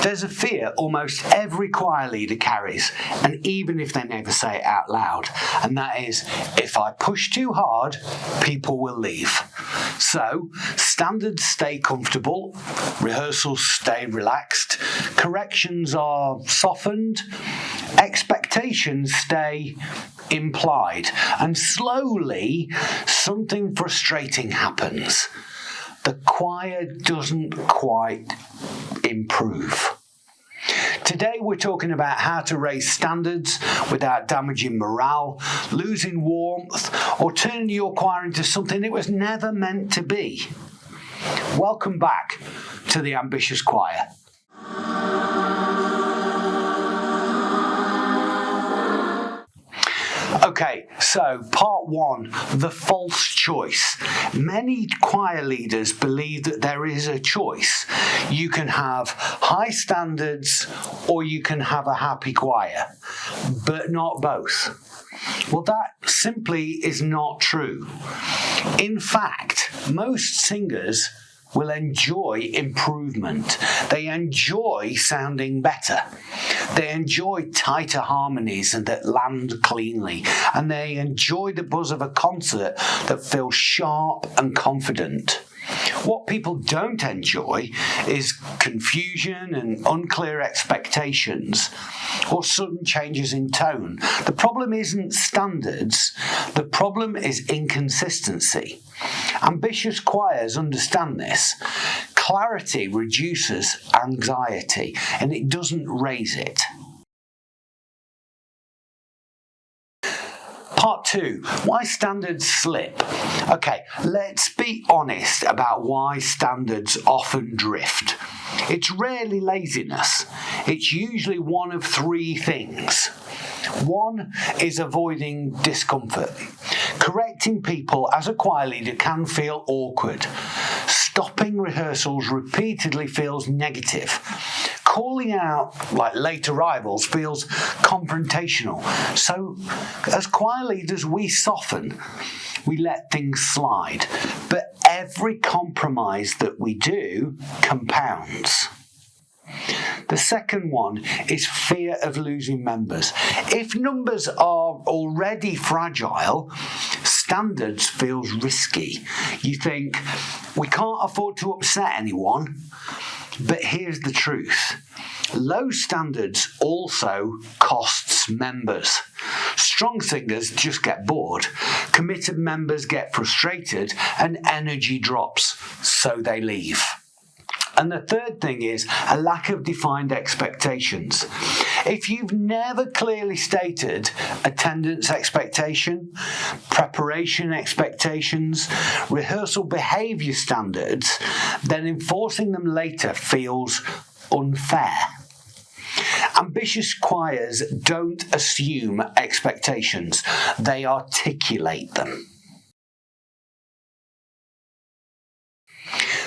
There's a fear almost every choir leader carries, and even if they never say it out loud, and that is, if I push too hard, people will leave. So, standards stay comfortable, rehearsals stay relaxed, corrections are softened, expectations stay implied, and slowly something frustrating happens. The choir doesn't quite improve. Today we're talking about how to raise standards without damaging morale, losing warmth, or turning your choir into something it was never meant to be. Welcome back to the Ambitious Choir. Okay, so part one, the false choice. Many choir leaders believe that there is a choice. You can have high standards or you can have a happy choir, but not both. Well, that simply is not true. In fact, most singers will enjoy improvement. They enjoy sounding better. They enjoy tighter harmonies and that land cleanly. And they enjoy the buzz of a concert that feels sharp and confident. What people don't enjoy is confusion and unclear expectations or sudden changes in tone. The problem isn't standards, the problem is inconsistency. Ambitious choirs understand this. Clarity reduces anxiety and it doesn't raise it. Part two, why standards slip. Okay, let's be honest about why standards often drift. It's rarely laziness. It's usually one of three things. One is avoiding discomfort. Correcting people as a choir leader can feel awkward. Stopping rehearsals repeatedly feels negative. Calling out like late arrivals feels confrontational. So as choir leaders, we soften. We let things slide. But every compromise that we do compounds. The second one is fear of losing members. If numbers are already fragile, standards feels risky. You think, we can't afford to upset anyone. But here's the truth. Low standards also costs members. Strong singers just get bored. Committed members get frustrated and energy drops, so they leave. And the third thing is a lack of defined expectations. If you've never clearly stated attendance expectation, preparation expectations, rehearsal behaviour standards, then enforcing them later feels unfair. Ambitious choirs don't assume expectations, they articulate them.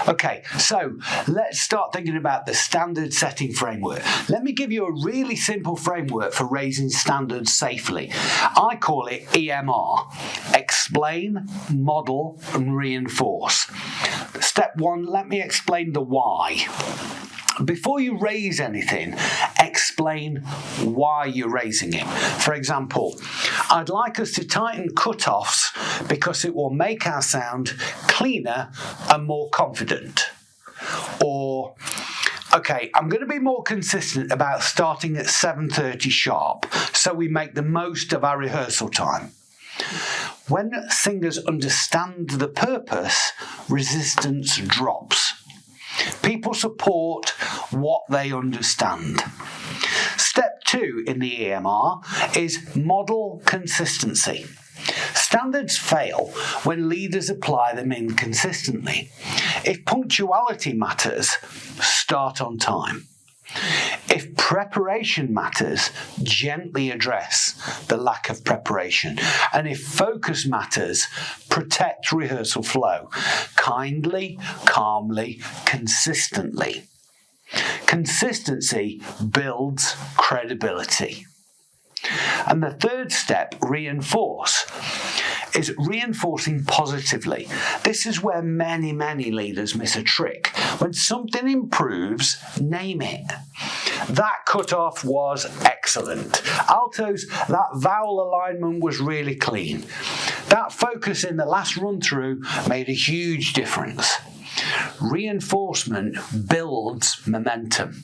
Okay, so let's start thinking about the standard setting framework. Let me give you a really simple framework for raising standards safely. I call it EMR. Explain, model, and reinforce. Step one, let me explain the why. Before you raise anything, explain why you're raising it. For example, I'd like us to tighten cut-offs because it will make our sound cleaner and more confident. Or, okay, I'm going to be more consistent about starting at 7:30 sharp so we make the most of our rehearsal time. When singers understand the purpose, resistance drops. People support what they understand. Step two in the EMR is model consistency. Standards fail when leaders apply them inconsistently. If punctuality matters, start on time. If preparation matters, gently address the lack of preparation. And if focus matters, protect rehearsal flow. Kindly, calmly, consistently. Consistency builds credibility. And the third step, reinforce, is reinforcing positively. This is where many leaders miss a trick. When something improves, name it. That cut-off was excellent. Altos, that vowel alignment was really clean. That focus in the last run-through made a huge difference. Reinforcement builds momentum.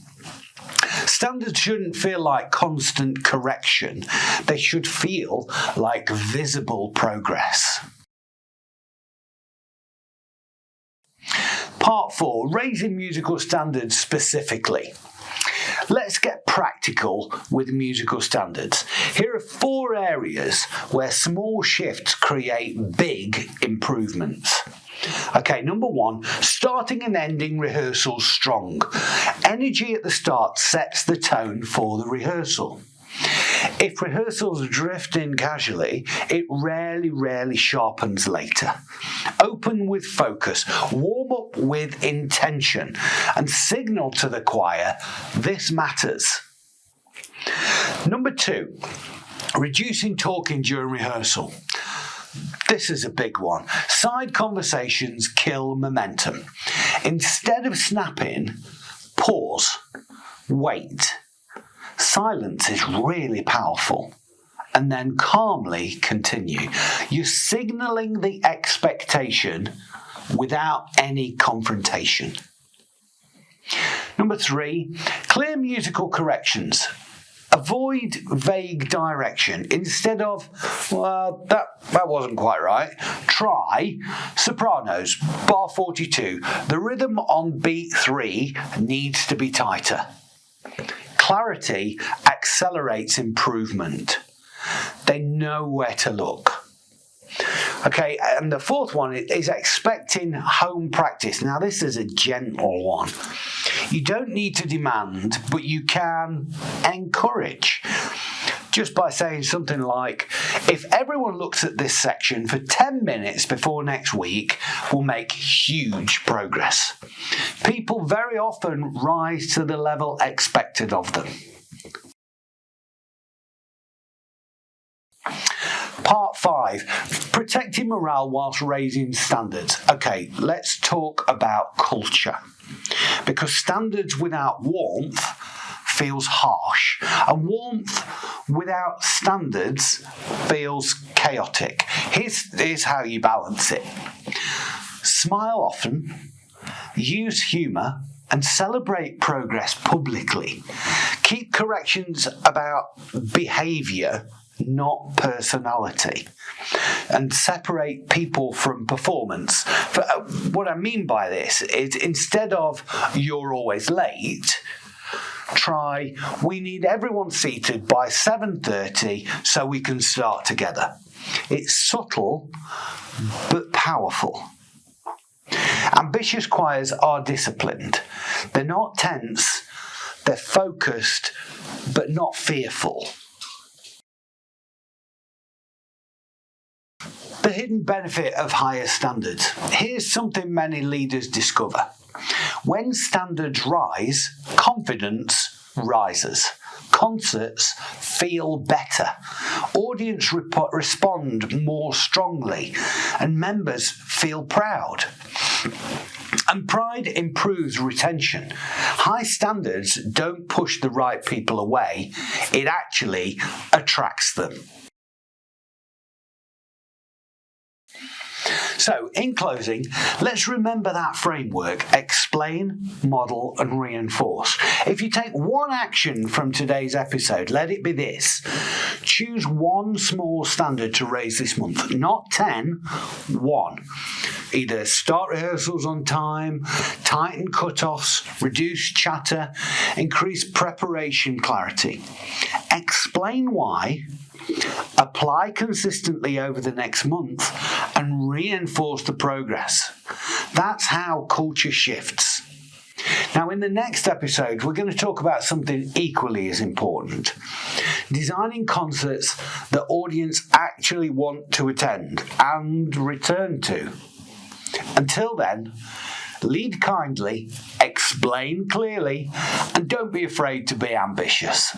Standards shouldn't feel like constant correction. They should feel like visible progress. Part 4, raising musical standards specifically. Let's get practical with musical standards. Here are 4 areas where small shifts create big improvements. Okay, number 1, starting and ending rehearsals strong. Energy at the start sets the tone for the rehearsal. If rehearsals drift in casually, it rarely sharpens later. Open with focus, warm up with intention, and signal to the choir, this matters. Number 2, reducing talking during rehearsal. This is a big one. Side conversations kill momentum. Instead of snapping, pause, wait. Silence is really powerful. And then calmly continue. You're signalling the expectation without any confrontation. Number 3, clear musical corrections. Avoid vague direction. Instead of, well, that wasn't quite right, try sopranos, bar 42. The rhythm on beat 3 needs to be tighter. Clarity accelerates improvement. They know where to look. Okay, and the 4th one is expecting home practice. Now, this is a gentle one. You don't need to demand, but you can encourage. Just by saying something like, if everyone looks at this section for 10 minutes before next week, we'll make huge progress. People very often rise to the level expected of them. Part 5, protecting morale whilst raising standards. Okay, let's talk about culture. Because standards without warmth feels harsh, and warmth without standards feels chaotic. Here's how you balance it. Smile often, use humour, and celebrate progress publicly. Keep corrections about behaviour, not personality, and separate people from performance. What I mean by this is, instead of "you're always late," try "we need everyone seated by 7:30 so we can start together." It's subtle but powerful. Ambitious choirs are disciplined. They're not tense, they're focused but not fearful. The hidden benefit of higher standards. Here's something many leaders discover. When standards rise, confidence rises. Concerts feel better. Audience respond more strongly, and members feel proud. And pride improves retention. High standards don't push the right people away, it actually attracts them. So, in closing, let's remember that framework: explain, model, and reinforce. If you take one action from today's episode, let it be this. Choose one small standard to raise this month, not 10, 1. Either start rehearsals on time, tighten cut-offs, reduce chatter, increase preparation clarity. Explain why, apply consistently over the next month, and reinforce the progress. That's how culture shifts. Now, in the next episode, we're going to talk about something equally as important: designing concerts the audience actually want to attend and return to. Until then, lead kindly, explain clearly, and don't be afraid to be ambitious.